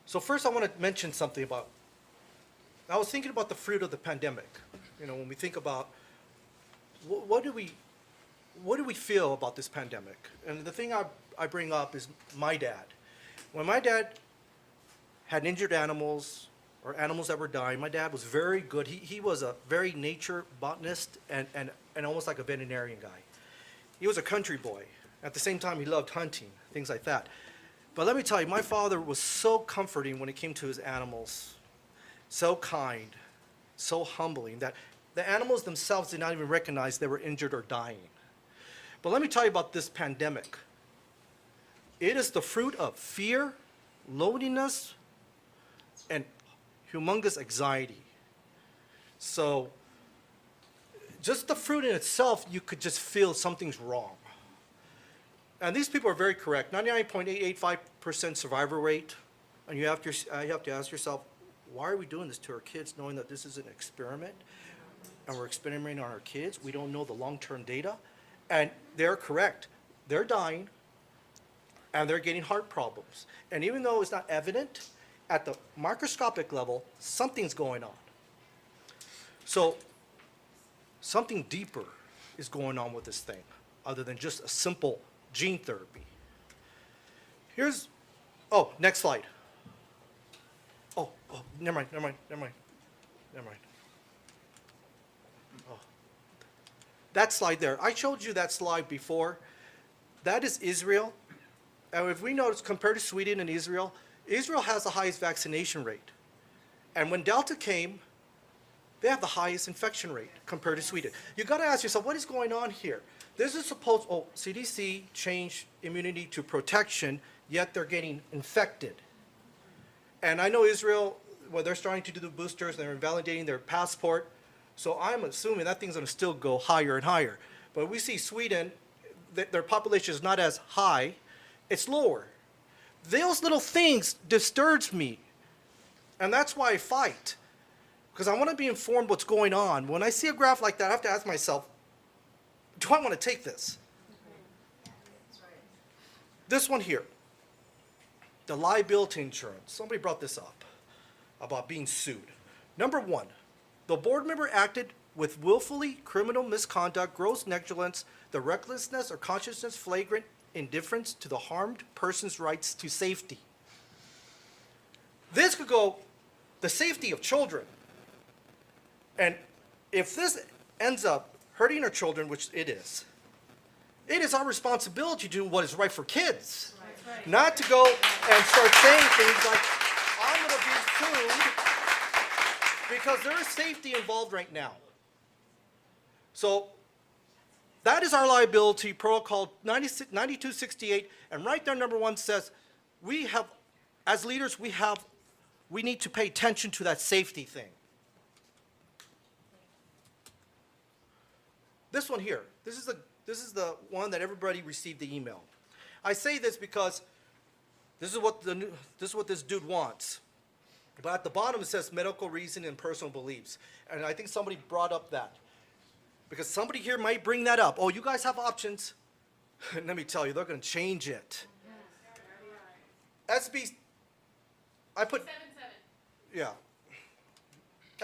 So first I want to mention something about, I was thinking about the fruit of the pandemic. You know, when we think about what do we feel about this pandemic? And the thing I bring up is my dad. When my dad had injured animals or animals that were dying, my dad was very good. He was a very nature botanist and almost like a veterinarian guy. He was a country boy. At the same time, he loved hunting, things like that. But let me tell you, my father was so comforting when it came to his animals, so kind, so humbling, that the animals themselves did not even recognize they were injured or dying. But let me tell you about this pandemic. It is the fruit of fear, loneliness, and humongous anxiety. So just the fruit in itself, you could just feel something's wrong. And these people are very correct. 99.885% survival rate. And you have to ask yourself, why are we doing this to our kids, knowing that this is an experiment? And we're experimenting on our kids. We don't know the long-term data. And they're correct. They're dying, and they're getting heart problems. And even though it's not evident, at the microscopic level, something's going on. So something deeper is going on with this thing, other than just a simple gene therapy. Next slide. Never mind. Oh. That slide there, I showed you that slide before. That is Israel. And if we notice, compared to Sweden and Israel, Israel has the highest vaccination rate. And when Delta came, they have the highest infection rate compared to Sweden. You got to ask yourself, what is going on here? This is supposed, CDC changed immunity to protection, yet they're getting infected. And I know Israel, well, they're starting to do the boosters, they're invalidating their passport. So I'm assuming that thing's going to still go higher and higher. But we see Sweden, their population is not as high, it's lower. Those little things disturbs me. And that's why I fight. Because I want to be informed what's going on. When I see a graph like that, I have to ask myself, do I want to take this? This one here, the liability insurance. Somebody brought this up about being sued. Number one, the board member acted with willfully criminal misconduct, gross negligence, the recklessness or consciousness flagrant indifference to the harmed person's rights to safety. This could go the safety of children. And if this ends up hurting our children, which it is our responsibility to do what is right for kids. Right. Not to go and start saying things like, I'm going to be sued, because there is safety involved right now. So that is our liability protocol 9268, and right there, number one says, we have, as leaders, we need to pay attention to that safety thing. This one here, this is the one that everybody received the email. I say this because this is what this dude wants. But at the bottom it says medical reason and personal beliefs. And I think somebody brought up that. Because somebody here might bring that up. Oh, you guys have options. And let me tell you, they're going to change it. SB, I put, 77. yeah.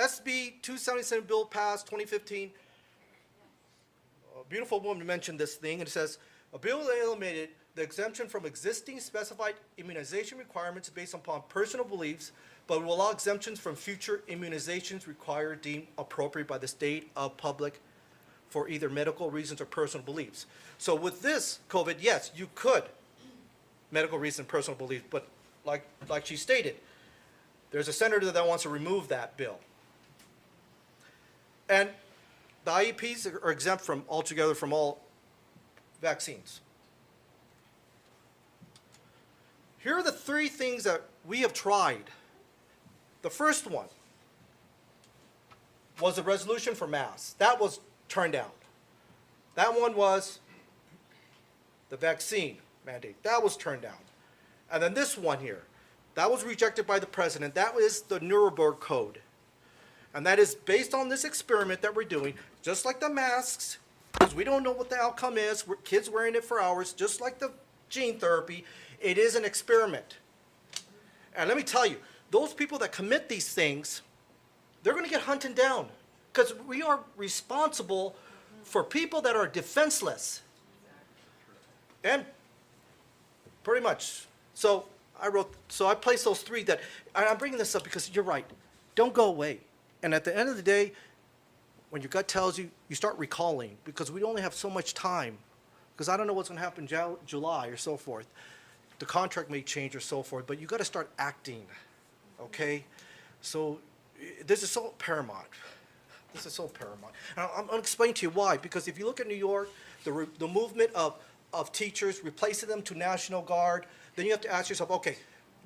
SB 277 bill passed 2015. A beautiful woman mentioned this thing, and it says, a bill eliminated the exemption from existing specified immunization requirements based upon personal beliefs, but will allow exemptions from future immunizations required deemed appropriate by the state of public for either medical reasons or personal beliefs. So with this COVID, yes, you could medical reason, personal beliefs, but like she stated, there's a senator that wants to remove that bill. And the IEPs are exempt altogether from all vaccines. Here are the three things that we have tried. The first one was a resolution for masks. That was turned down. That one was the vaccine mandate. That was turned down. And then this one here, that was rejected by the president. That was the Nuremberg Code. And that is based on this experiment that we're doing, just like the masks, because we don't know what the outcome is. Kids wearing it for hours, just like the gene therapy. It is an experiment. And let me tell you, those people that commit these things, they're going to get hunted down because we are responsible for people that are defenseless. And pretty much. So I placed those three that, and I'm bringing this up because you're right. Don't go away. And at the end of the day, when your gut tells you, you start recalling because we only have so much time. Because I don't know what's going to happen in July or so forth. The contract may change or so forth, but you got to start acting, okay? So this is so paramount. This is so paramount. And I'm going to explain to you why. Because if you look at New York, the movement of teachers, replacing them to National Guard, then you have to ask yourself, okay,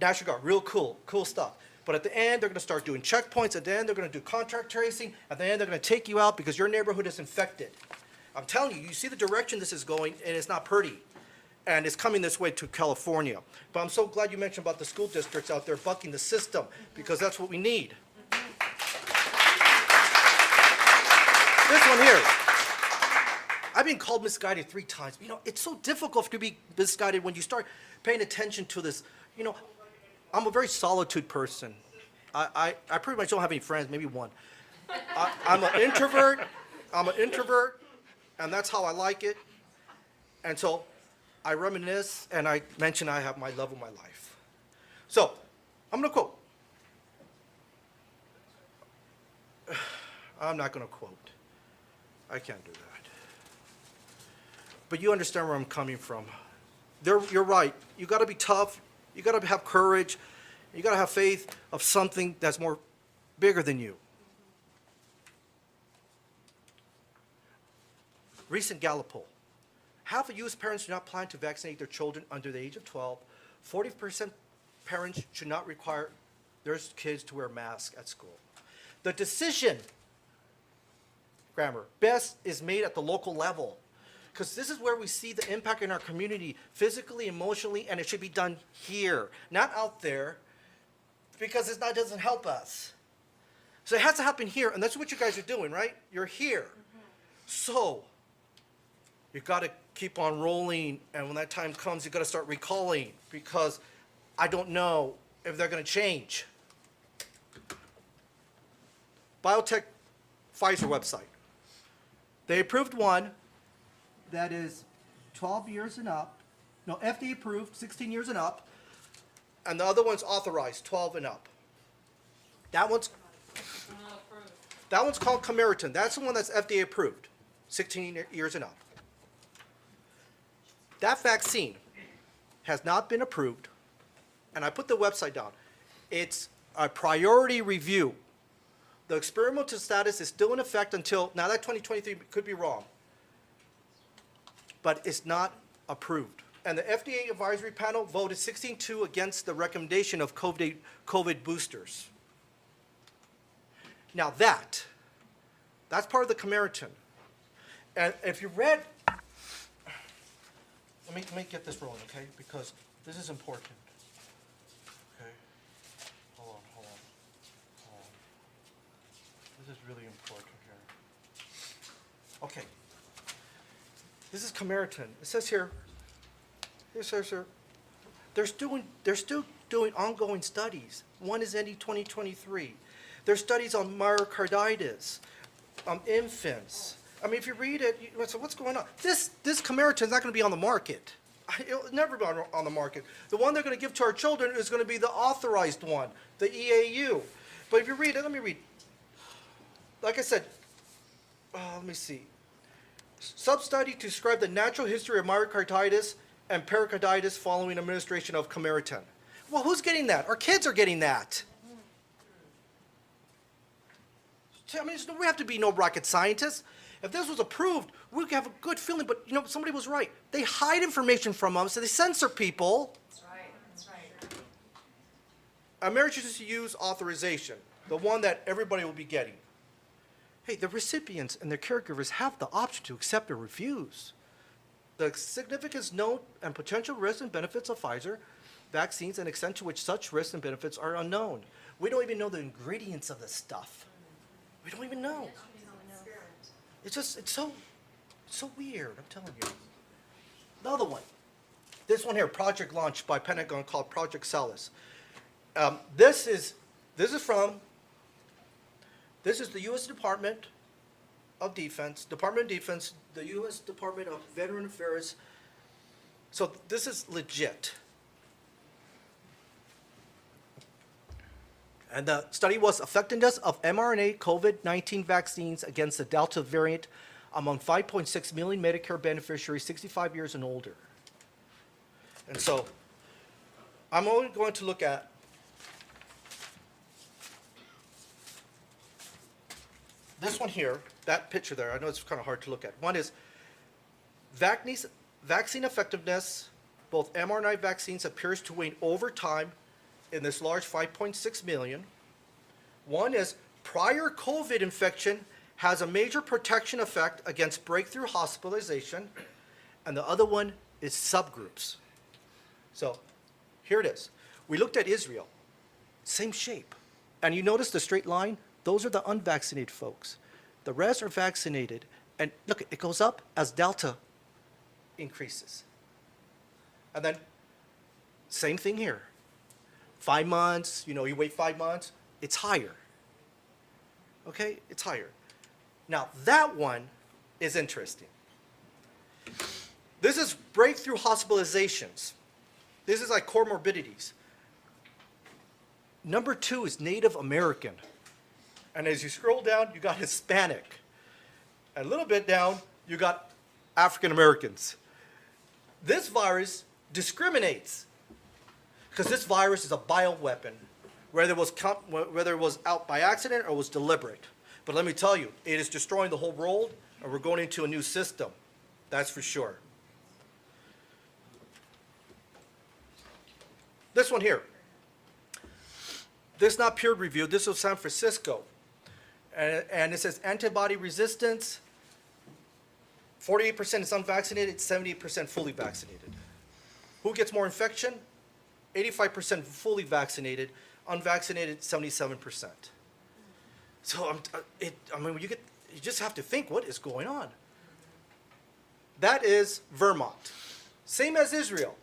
National Guard, real cool stuff. But at the end, they're going to start doing checkpoints. At the end, they're going to do contract tracing. At the end, they're going to take you out because your neighborhood is infected. I'm telling you, you see the direction this is going, and it's not pretty. And it's coming this way to California. But I'm so glad you mentioned about the school districts out there bucking the system, because that's what we need. This one here. I've been called misguided 3 times. You know, it's so difficult to be misguided when you start paying attention to this. You know, I'm a very solitude person. I pretty much don't have any friends, maybe one. I'm an introvert, and that's how I like it. And so I reminisce, and I mention I have my love of my life. So I'm going to quote. I'm not going to quote. I can't do that. But you understand where I'm coming from. You're right. You got to be tough. You got to have courage. You got to have faith of something that's more bigger than you. Recent Gallup poll. Half of U.S. parents do not plan to vaccinate their children under the age of 12. 40% parents should not require their kids to wear masks at school. The decision, grammar, best is made at the local level. Because this is where we see the impact in our community, physically, emotionally, and it should be done here, not out there, because it doesn't help us. So it has to happen here, and that's what you guys are doing, right? You're here. So you got to keep on rolling, and when that time comes, you got to start recalling, because I don't know if they're going to change. Biotech Pfizer website. They approved one that is 12 years and up. No, FDA approved, 16 years and up. And the other one's authorized, 12 and up. That one's called Cameriton. That's the one that's FDA approved, 16 years and up. That vaccine has not been approved, and I put the website down. It's a priority review. The experimental status is still in effect until, now that 2023 could be wrong, but it's not approved. And the FDA advisory panel voted 16-2 against the recommendation of COVID boosters. Now that's part of the Cameriton. And if you read, let me get this rolling, okay? Because this is important. Okay? Hold on. This is really important here. Okay. This is Cameriton. It says here, they're still doing ongoing studies. One is ending 2023. There's studies on myocarditis, infants. I mean, if you read it, so what's going on? This Cameriton is not going to be on the market. It'll never be on the market. The one they're going to give to our children is going to be the authorized one, the EAU. But if you read it, let me read. Like I said, let me see. Sub-study to describe the natural history of myocarditis and pericarditis following administration of Cameriton. Well, who's getting that? Our kids are getting that. I mean, we have to be no rocket scientists. If this was approved, we'd have a good feeling, but you know, somebody was right. They hide information from us, so they censor people. That's right. Emergency use authorization, the one that everybody will be getting. Hey, the recipients and their caregivers have the option to accept or refuse. The significance, note, and potential risks and benefits of Pfizer vaccines and extent to which such risks and benefits are unknown. We don't even know the ingredients of this stuff. We don't even know. It's so weird, I'm telling you. The other one, this one here, project launched by Pentagon called Project Salus. This is the U.S. Department of Defense, the U.S. Department of Veteran Affairs. So this is legit. And the study was effectiveness of mRNA COVID-19 vaccines against the Delta variant among 5.6 million Medicare beneficiaries 65 years and older. And so I'm only going to look at this one here, that picture there. I know it's kind of hard to look at. One is vaccine effectiveness. Both mRNA vaccines appears to wane over time in this large 5.6 million. One is prior COVID infection has a major protection effect against breakthrough hospitalization, and the other one is subgroups. So here it is. We looked at Israel, same shape. And you notice the straight line? Those are the unvaccinated folks. The rest are vaccinated. And look, it goes up as Delta increases. And then same thing here. 5 months, you wait 5 months, it's higher. Okay, it's higher. Now that one is interesting. This is breakthrough hospitalizations. This is like comorbidities. Number 2 is Native American. And as you scroll down, you got Hispanic. And a little bit down, you got African Americans. This virus discriminates because this virus is a bioweapon, whether it was out by accident or was deliberate. But let me tell you, it is destroying the whole world, and we're going into a new system. That's for sure. This one here. This is not peer reviewed. This was San Francisco. And it says antibody resistance, 48% is unvaccinated, 78% fully vaccinated. Who gets more infection? 85% fully vaccinated, unvaccinated 77%. So you just have to think, what is going on? That is Vermont. Same as Israel.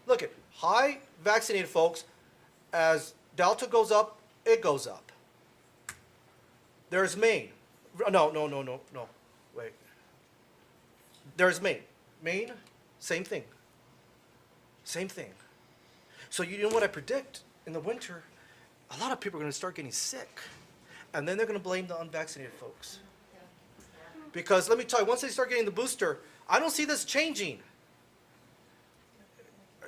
Look at high vaccinated folks, as Delta goes up, it goes up. There's Maine. No. Wait. There's Maine. Maine, same thing. Same thing. So you know what I predict? In the winter, a lot of people are going to start getting sick. And then they're going to blame the unvaccinated folks. Because let me tell you, once they start getting the booster, I don't see this changing.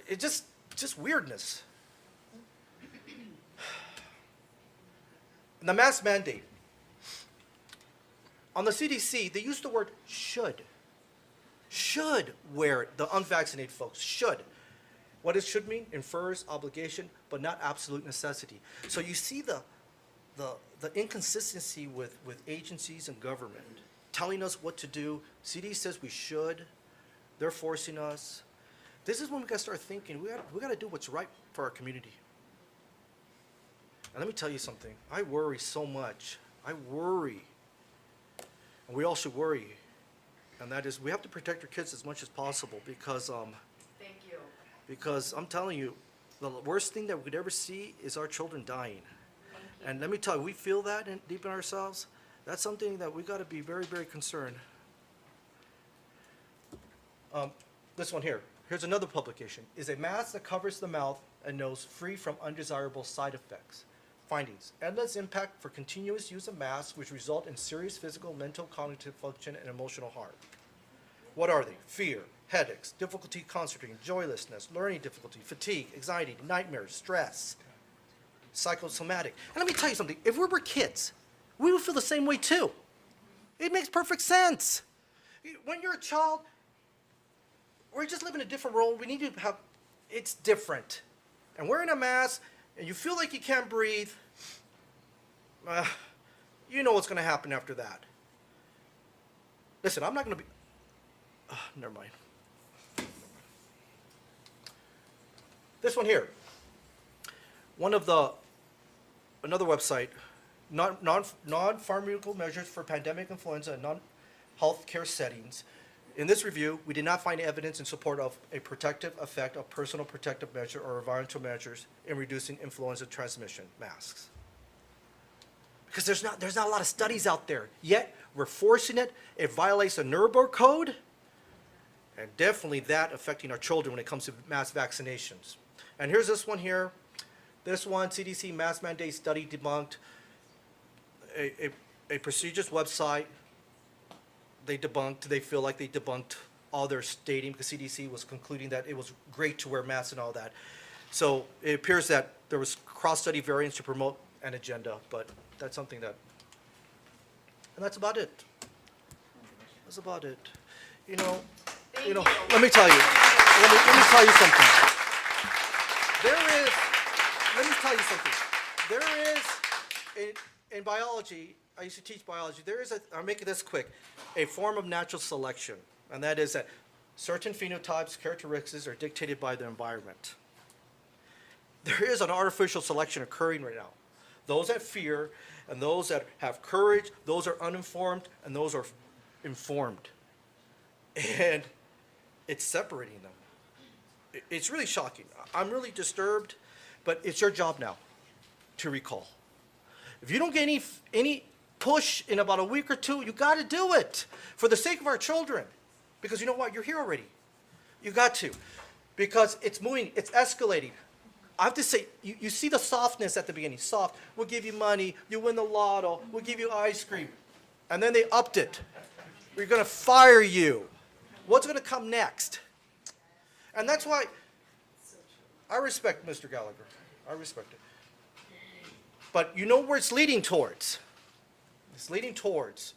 It just weirdness. And the mask mandate. On the CDC, they use the word should. Should wear it, the unvaccinated folks, should. What does should mean? Infers obligation, but not absolute necessity. So you see the inconsistency with agencies and government telling us what to do. CD says we should. They're forcing us. This is when we got to start thinking, we got to do what's right for our community. And let me tell you something. I worry so much. I worry. And we all should worry. And that is, we have to protect our kids as much as possible because Thank you. because I'm telling you, the worst thing that we could ever see is our children dying. And let me tell you, we feel that deep in ourselves. That's something that we got to be very, very concerned. This one here. Here's another publication. Is a mask that covers the mouth and nose free from undesirable side effects. Findings. Endless impact for continuous use of masks, which result in serious physical, mental, cognitive function, and emotional harm. What are they? Fear, headaches, difficulty concentrating, joylessness, learning difficulty, fatigue, anxiety, nightmares, stress, psychosomatic. And let me tell you something. If we were kids, we would feel the same way too. It makes perfect sense. When you're a child, we just live in a different world. We need to have, it's different. And wearing a mask, and you feel like you can't breathe, you know what's going to happen after that. Listen, I'm not going to be, never mind. This one here. Another website, non-pharmaceutical measures for pandemic influenza and non-health care settings. In this review, we did not find evidence in support of a protective effect of personal protective measure or environmental measures in reducing influenza transmission, masks. Because there's not a lot of studies out there, yet we're forcing it. It violates the Nuremberg Code, and definitely that affecting our children when it comes to mass vaccinations. And here's this one here. This one, CDC mask mandate study debunked. A prestigious website, they feel like they debunked all their stating because CDC was concluding that it was great to wear masks and all that. So it appears that there was cross-study variance to promote an agenda, but that's something that, and that's about it. That's about it. You know, Thank you. let me tell you something. Let me tell you something. There is, in biology, I used to teach biology, there is I'll make this quick, a form of natural selection, and that is that certain phenotypes, characteristics are dictated by the environment. There is an artificial selection occurring right now. Those that fear and those that have courage, those are uninformed and those are informed. And it's separating them. It's really shocking. I'm really disturbed, but it's your job now to recall. If you don't get any push in about a week or two, you got to do it for the sake of our children. Because you know what? You're here already. You got to. Because it's moving, it's escalating. I have to say, you see the softness at the beginning. Soft. We'll give you money. You win the lotto. We'll give you ice cream. And then they upped it. We're going to fire you. What's going to come next? And that's why I respect Mr. Gallagher. I respect it. But you know where it's leading towards? It's leading towards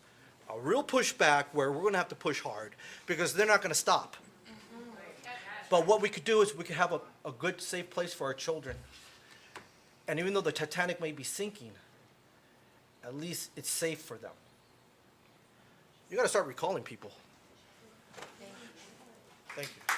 a real pushback where we're going to have to push hard because they're not going to stop. But what we could do is we could have a good, safe place for our children. And even though the Titanic may be sinking, at least it's safe for them. You got to start recalling people. Thank you.